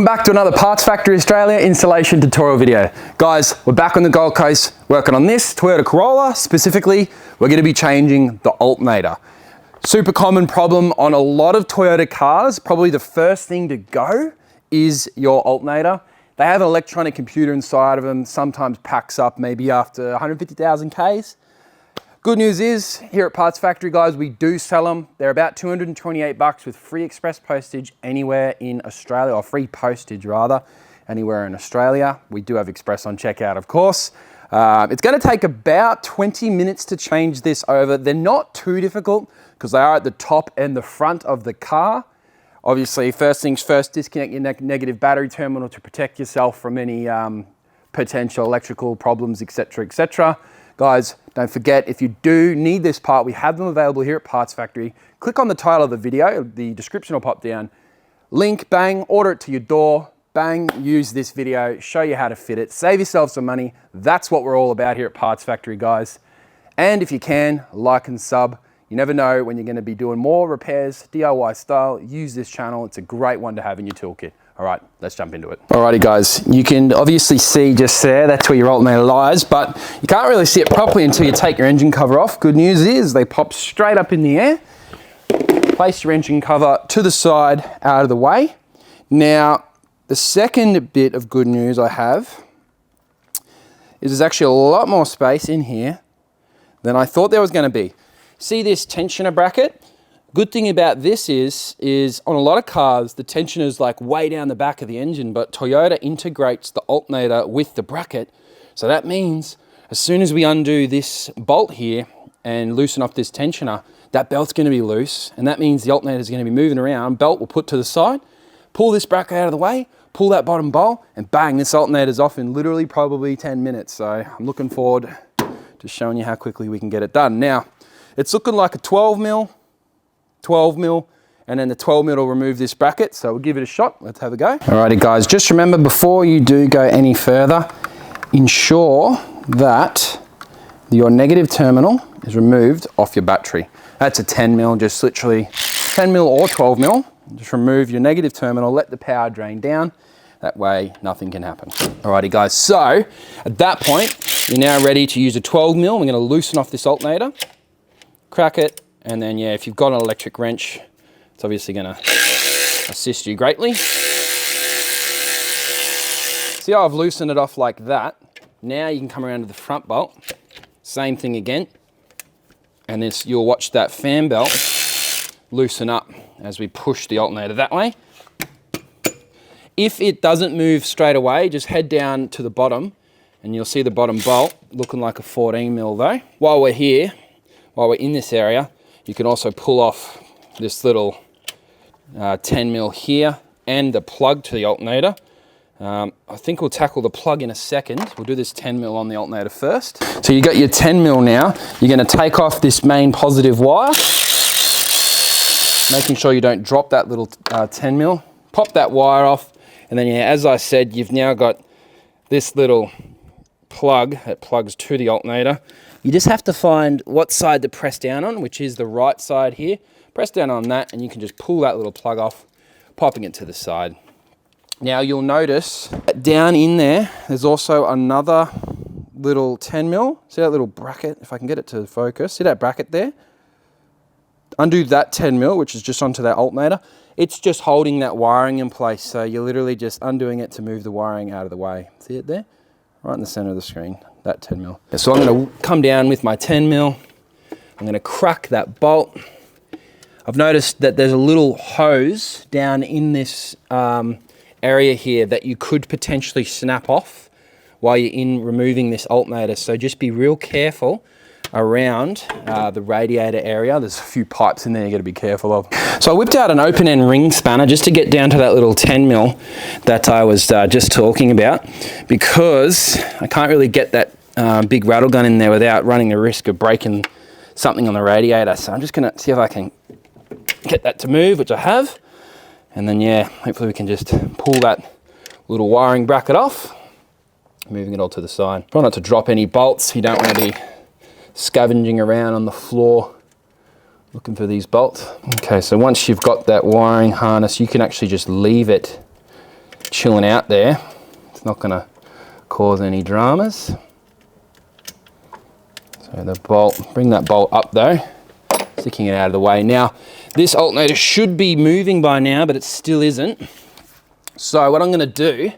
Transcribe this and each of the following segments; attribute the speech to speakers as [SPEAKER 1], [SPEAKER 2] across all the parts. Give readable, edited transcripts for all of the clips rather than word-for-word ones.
[SPEAKER 1] Welcome back to another Parts Factory Australia installation tutorial video. Guys, we're back on the Gold Coast working on this Toyota Corolla. Specifically, we're going to be changing the alternator. Super common problem on a lot of Toyota cars. Probably the first thing to go is your alternator. They have an electronic computer inside of them, sometimes packs up maybe after 150,000 Ks. Good news is, here at Parts Factory, guys, we do sell them. They're about 228 bucks with free express postage anywhere in Australia, or free postage rather, anywhere in Australia. We do have express on checkout, of course. It's gonna take about 20 minutes to change this over. They're not too difficult because they are at the top and the front of the car. Obviously, first things first, disconnect your negative battery terminal to protect yourself from any potential electrical problems, etc., etc. Guys, don't forget, if you do need this part, we have them available here at Parts Factory. Click on the title of the video, the description will pop down. Link, bang, order it to your door, bang, use this video, show you how to fit it, save yourself some money. That's what we're all about here at Parts Factory, guys. And if you can, like and sub. You never know when you're going to be doing more repairs, DIY style. Use this channel. It's a great one to have in your toolkit. All right, let's jump into it. Alrighty guys, you can obviously see just there, that's where your alternator lies, but you can't really see it properly until you take your engine cover off. Good news is they pop straight up in the air. Place your engine cover to the side, out of the way. Now, the second bit of good news I have is there's actually a lot more space in here than I thought there was going to be. See this tensioner bracket? Good thing about this is on a lot of cars, the tensioner is like way down the back of the engine, but Toyota integrates the alternator with the bracket. So that means as soon as we undo this bolt here and loosen up this tensioner, that belt's going to be loose. And that means the alternator is going to be moving around. Belt will put to the side, pull this bracket out of the way, pull that bottom bolt, and bang, this alternator's off in literally probably 10 minutes. So I'm looking forward to showing you how quickly we can get it done. Now, it's looking like a 12 mil, and then the 12 mil will remove this bracket. So we'll give it a shot. Let's have a go. Alrighty guys, just remember before you do go any further, ensure that your negative terminal is removed off your battery. That's a 10 mil, just literally 10 mil or 12 mil. Just remove your negative terminal, let the power drain down. That way nothing can happen. Alrighty guys, so at that point, you're now ready to use a 12 mil. We're gonna loosen off this alternator, crack it, and then, yeah, if you've got an electric wrench, it's obviously going to assist you greatly. See how I've loosened it off like that? Now you can come around to the front bolt. Same thing again. And this, you'll watch that fan belt loosen up as we push the alternator that way. If it doesn't move straight away, just head down to the bottom and you'll see the bottom bolt looking like a 14 mil though. While we're here, while we're in this area, you can also pull off this little 10 mil here and the plug to the alternator. I think we'll tackle the plug in a second. We'll do this 10 mil on the alternator first. So you got your 10 mil now. You're going to take off this main positive wire, making sure you don't drop that little 10 mil. Pop that wire off, and then, yeah, as I said, you've now got this little plug that plugs to the alternator. You just have to find what side to press down on, which is the right side here. Press down on that and you can just pull that little plug off, popping it to the side. Now you'll notice that down in there, there's also another little 10 mil. See that little bracket? If I can get it to focus, see that bracket there? Undo that 10 mil, which is just onto that alternator. It's just holding that wiring in place. So you're literally just undoing it to move the wiring out of the way. See it there? Right in the center of the screen, that 10 mil. So I'm gonna come down with my 10 mil. I'm gonna crack that bolt. I've noticed that there's a little hose down in this area here that you could potentially snap off while you're in removing this alternator. So just be real careful around the radiator area. There's a few pipes in there you got to be careful of. So I whipped out an open end ring spanner just to get down to that little 10 mil that I was just talking about, because I can't really get that big rattle gun in there without running the risk of breaking something on the radiator. So I'm just going to see if I can get that to move, which I have. And then, yeah, hopefully we can just pull that little wiring bracket off, moving it all to the side. Try not to drop any bolts. You don't want to be scavenging around on the floor looking for these bolts. Okay, so once you've got that wiring harness, you can actually just leave it chilling out there. It's not gonna cause any dramas. So the bolt, bring that bolt up though, sticking it out of the way. Now, this alternator should be moving by now, but it still isn't. So what I'm gonna do,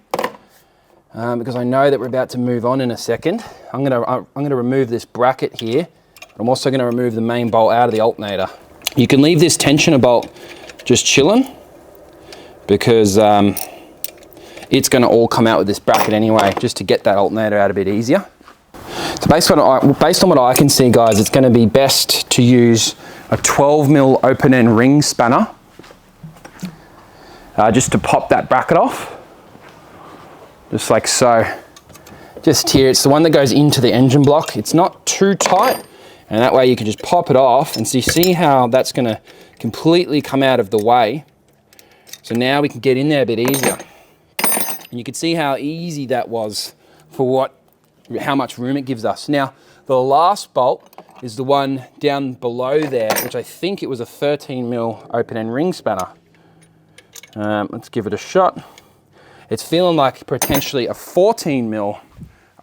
[SPEAKER 1] because I know that we're about to move on in a second, I'm gonna remove this bracket here. I'm also gonna remove the main bolt out of the alternator. You can leave this tensioner bolt just chilling, because it's gonna all come out with this bracket anyway, just to get that alternator out a bit easier. So based on what I can see, guys, it's gonna be best to use a 12mm open end ring spanner, just to pop that bracket off. Just like so. Just here, it's the one that goes into the engine block. It's not too tight, and that way you can just pop it off, and so you see how that's gonna completely come out of the way. So now we can get in there a bit easier. And you can see how easy that was for how much room it gives us. Now, the last bolt is the one down below there, which I think it was a 13mm open end ring spanner. Let's give it a shot. It's feeling like potentially a 14mm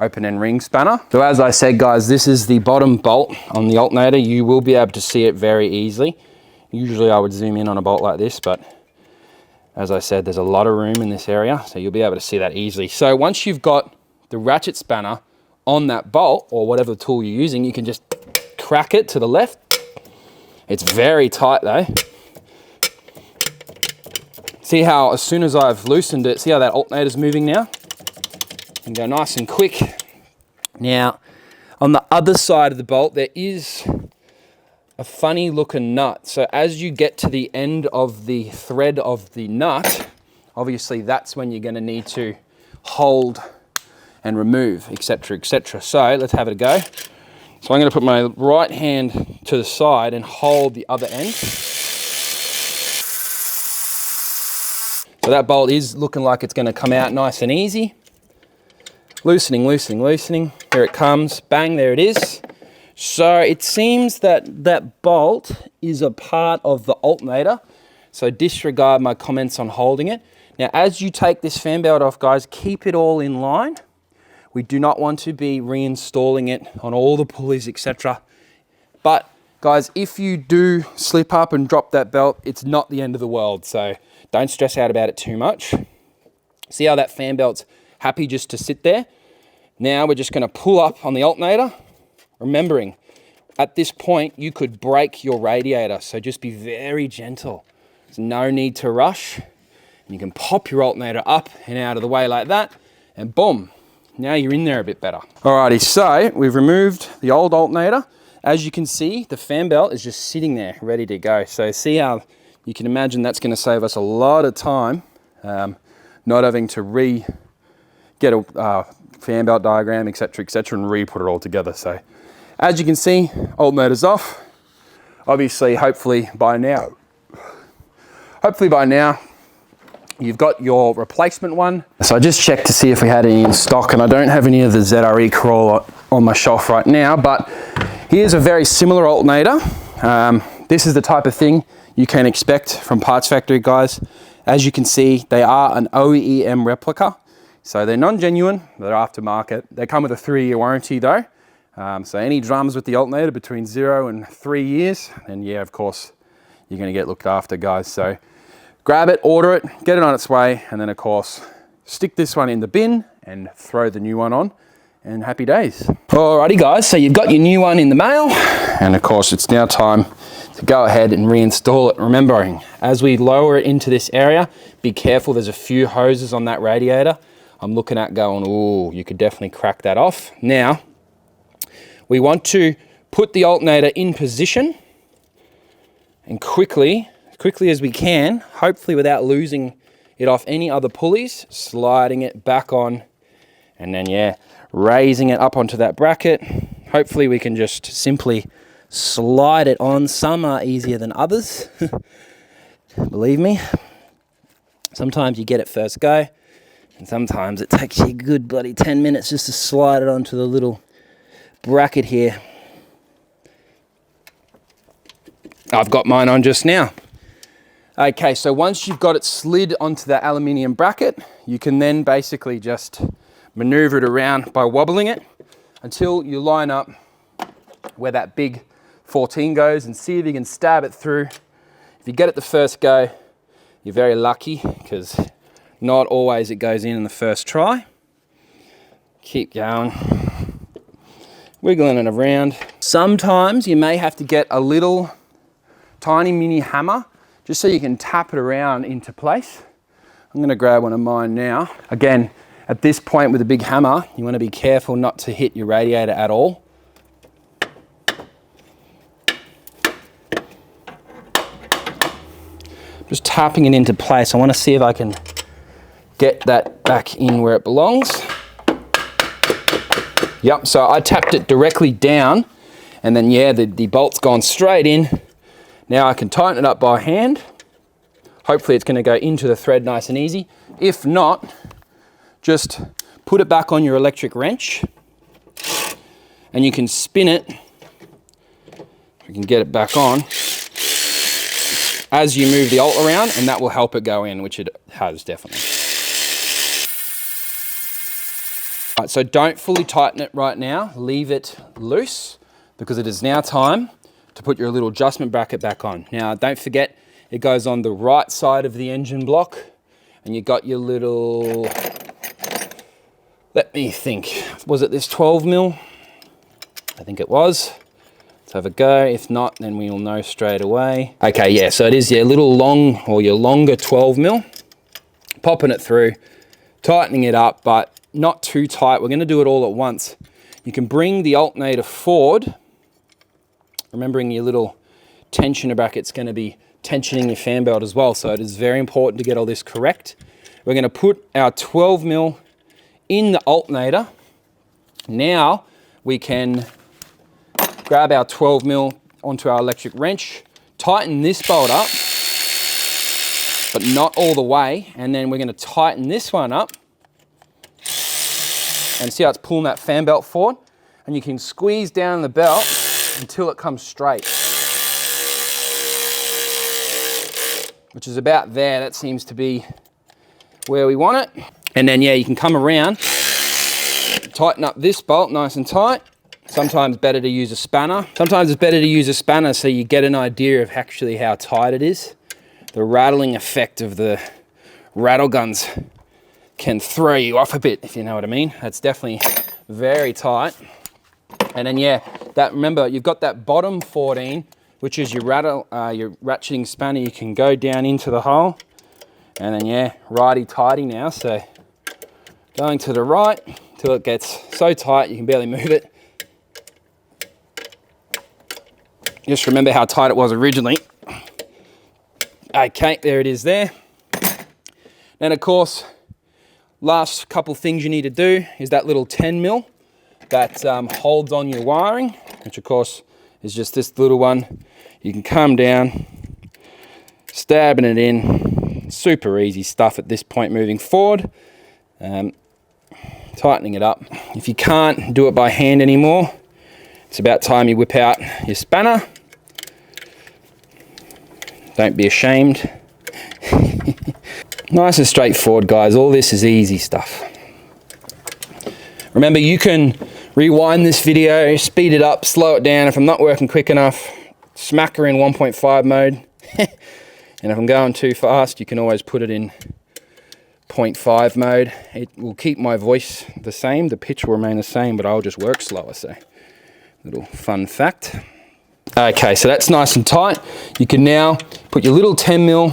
[SPEAKER 1] open end ring spanner. So as I said, guys, this is the bottom bolt on the alternator. You will be able to see it very easily. Usually I would zoom in on a bolt like this, but as I said, there's a lot of room in this area, so you'll be able to see that easily. So once you've got the ratchet spanner on that bolt, or whatever tool you're using, you can just crack it to the left. It's very tight though. See how as soon as I've loosened it, see how that alternator's moving now? And go nice and quick. Now, on the other side of the bolt, there is a funny looking nut. So as you get to the end of the thread of the nut, obviously that's when you're gonna need to hold and remove, etc., etc. So let's have it a go. So I'm gonna put my right hand to the side and hold the other end. So that bolt is looking like it's gonna come out nice and easy. Loosening, loosening, loosening. Here it comes, bang, there it is. So it seems that that bolt is a part of the alternator. So disregard my comments on holding it. Now, as you take this fan belt off, guys, keep it all in line. We do not want to be reinstalling it on all the pulleys, etc. But guys, if you do slip up and drop that belt, it's not the end of the world. So don't stress out about it too much. See how that fan belt's happy just to sit there? Now we're just gonna pull up on the alternator, remembering at this point you could break your radiator. So just be very gentle. There's no need to rush. And you can pop your alternator up and out of the way like that, and boom. Now you're in there a bit better. Alrighty, so we've removed the old alternator. As you can see, the fan belt is just sitting there ready to go. So see how you can imagine that's gonna save us a lot of time, not having to get a fan belt diagram, etc., etc., and re-put it all together. So as you can see, alternator's off. Obviously, hopefully by now, you've got your replacement one. So I just checked to see if we had any in stock, and I don't have any of the ZRE Corolla on my shelf right now, but here's a very similar alternator. This is the type of thing you can expect from Parts Factory, guys. As you can see, they are an OEM replica. So they're non-genuine, they're aftermarket. They come with a 3-year warranty though. So any dramas with the alternator between 0 and 3 years, then yeah, of course, you're gonna get looked after, guys. So grab it, order it, get it on its way, and then of course, stick this one in the bin and throw the new one on, and happy days. Alrighty guys, so you've got your new one in the mail, and of course it's now time to go ahead and reinstall it. Remembering, as we lower it into this area, be careful, there's a few hoses on that radiator. I'm looking at going, ooh, you could definitely crack that off. Now, we want to put the alternator in position and quickly as we can, hopefully without losing it off any other pulleys, sliding it back on, and then yeah, raising it up onto that bracket. Hopefully we can just simply slide it on. Some are easier than others. Believe me, sometimes you get it first go, and sometimes it takes you a good bloody 10 minutes just to slide it onto the little bracket here. I've got mine on just now. Okay, so once you've got it slid onto the aluminium bracket, you can then basically just maneuver it around by wobbling it until you line up where that big 14 goes and see if you can stab it through. If you get it the first go, you're very lucky because not always it goes in the first try. Keep going, wiggling it around. Sometimes you may have to get a little tiny mini hammer just so you can tap it around into place. I'm gonna grab one of mine now. Again, at this point with a big hammer, you wanna be careful not to hit your radiator at all. Just tapping it into place. I wanna see if I can get that back in where it belongs. Yep, so I tapped it directly down and then yeah, the bolt's gone straight in. Now I can tighten it up by hand. Hopefully it's gonna go into the thread nice and easy. If not, just put it back on your electric wrench and you can spin it. We can get it back on as you move the alt around, and that will help it go in, which it has definitely. Right, so don't fully tighten it right now. Leave it loose because it is now time to put your little adjustment bracket back on. Now, don't forget, it goes on the right side of the engine block, and you got your little, let me think, was it this 12 mil? I think it was. Let's have a go. If not, then we'll know straight away. Okay, yeah, so it is your little long, or your longer 12 mil. Popping it through, tightening it up, but not too tight. We're gonna do it all at once. You can bring the alternator forward, remembering your little tensioner bracket's gonna be tensioning your fan belt as well, so it is very important to get all this correct. We're gonna put our 12 mil in the alternator. Now we can grab our 12 mil onto our electric wrench, tighten this bolt up, but not all the way, and then we're gonna tighten this one up, and see how it's pulling that fan belt forward, and you can squeeze down the belt until it comes straight, which is about there. That seems to be where we want it. And then yeah, you can come around, tighten up this bolt nice and tight. Sometimes better to use a spanner. Sometimes it's better to use a spanner so you get an idea of actually how tight it is. The rattling effect of the rattle guns can throw you off a bit, if you know what I mean. That's definitely very tight. And then yeah, that, remember, you've got that bottom 14, which is your ratcheting spanner. You can go down into the hole, and then yeah, righty-tighty now. So going to the right till it gets so tight you can barely move it. Just remember how tight it was originally. Okay, there it is there. Then of course, last couple things you need to do is that little 10 mil that holds on your wiring, which of course is just this little one. You can come down, stabbing it in. Super easy stuff at this point moving forward. Tightening it up. If you can't do it by hand anymore, it's about time you whip out your spanner. Don't be ashamed. Nice and straightforward, guys. All this is easy stuff. Remember, you can rewind this video, speed it up, slow it down. If I'm not working quick enough, smack her in 1.5 mode. And if I'm going too fast, you can always put it in 0.5 mode. It will keep my voice the same. The pitch will remain the same, but I'll just work slower. So, little fun fact. Okay, so that's nice and tight. You can now put your little 10 mil,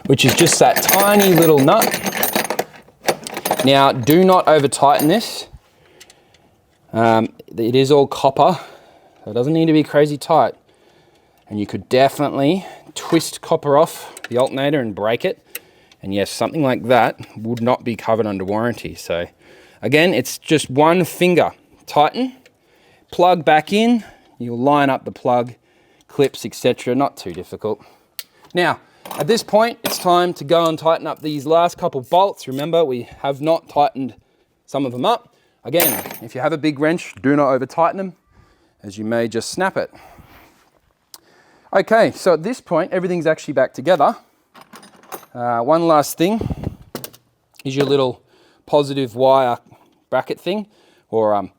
[SPEAKER 1] which is just that tiny little nut. Now, do not over tighten this. It is all copper, so it doesn't need to be crazy tight. And you could definitely twist copper off the alternator and break it. And yes, something like that would not be covered under warranty. So again, it's just one finger. Tighten, plug back in, you'll line up the plug, clips, etc. Not too difficult. Now, at this point, it's time to go and tighten up these last couple bolts. Remember, we have not tightened some of them up. Again, if you have a big wrench, do not over tighten them, as you may just snap it. Okay, so at this point, everything's actually back together. One last thing is your little positive wire bracket thing, or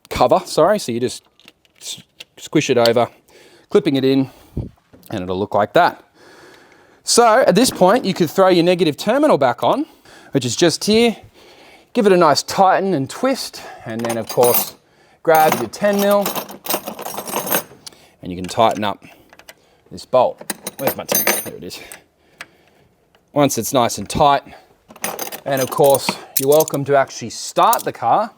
[SPEAKER 1] cover, sorry. So you just squish it over, clipping it in, and it'll look like that. So at this point, you could throw your negative terminal back on, which is just here. Give it a nice tighten and twist, and then of course, grab your 10mm, and you can tighten up this bolt. Where's my 10mm? There it is. Once it's nice and tight, and of course, you're welcome to actually start the car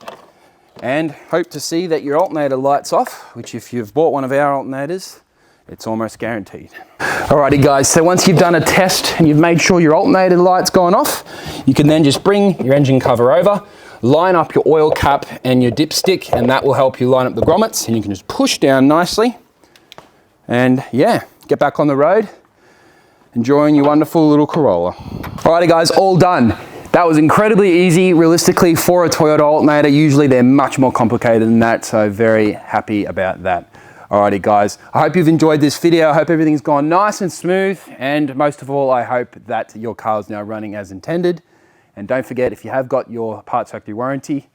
[SPEAKER 1] and hope to see that your alternator lights off, which if you've bought one of our alternators, it's almost guaranteed. Alrighty guys, so once you've done a test and you've made sure your alternator light's gone off, you can then just bring your engine cover over, line up your oil cap and your dipstick, and that will help you line up the grommets, and you can just push down nicely and yeah, get back on the road, enjoying your wonderful little Corolla. Alrighty guys, all done. That was incredibly easy. Realistically, for a Toyota alternator, usually they're much more complicated than that, so very happy about that. Alrighty guys, I hope you've enjoyed this video. I hope everything's gone nice and smooth, and most of all, I hope that your car is now running as intended. And don't forget, if you have got your parts factory warranty,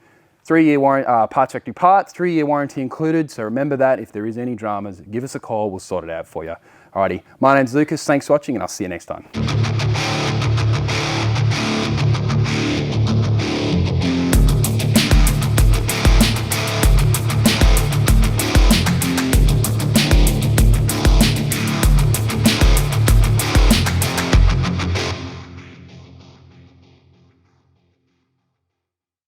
[SPEAKER 1] 3-year warranty, parts factory parts, 3-year warranty included. So remember that if there is any dramas, give us a call, we'll sort it out for you. Alrighty, my name's Lucas, thanks for watching, and I'll see you next time.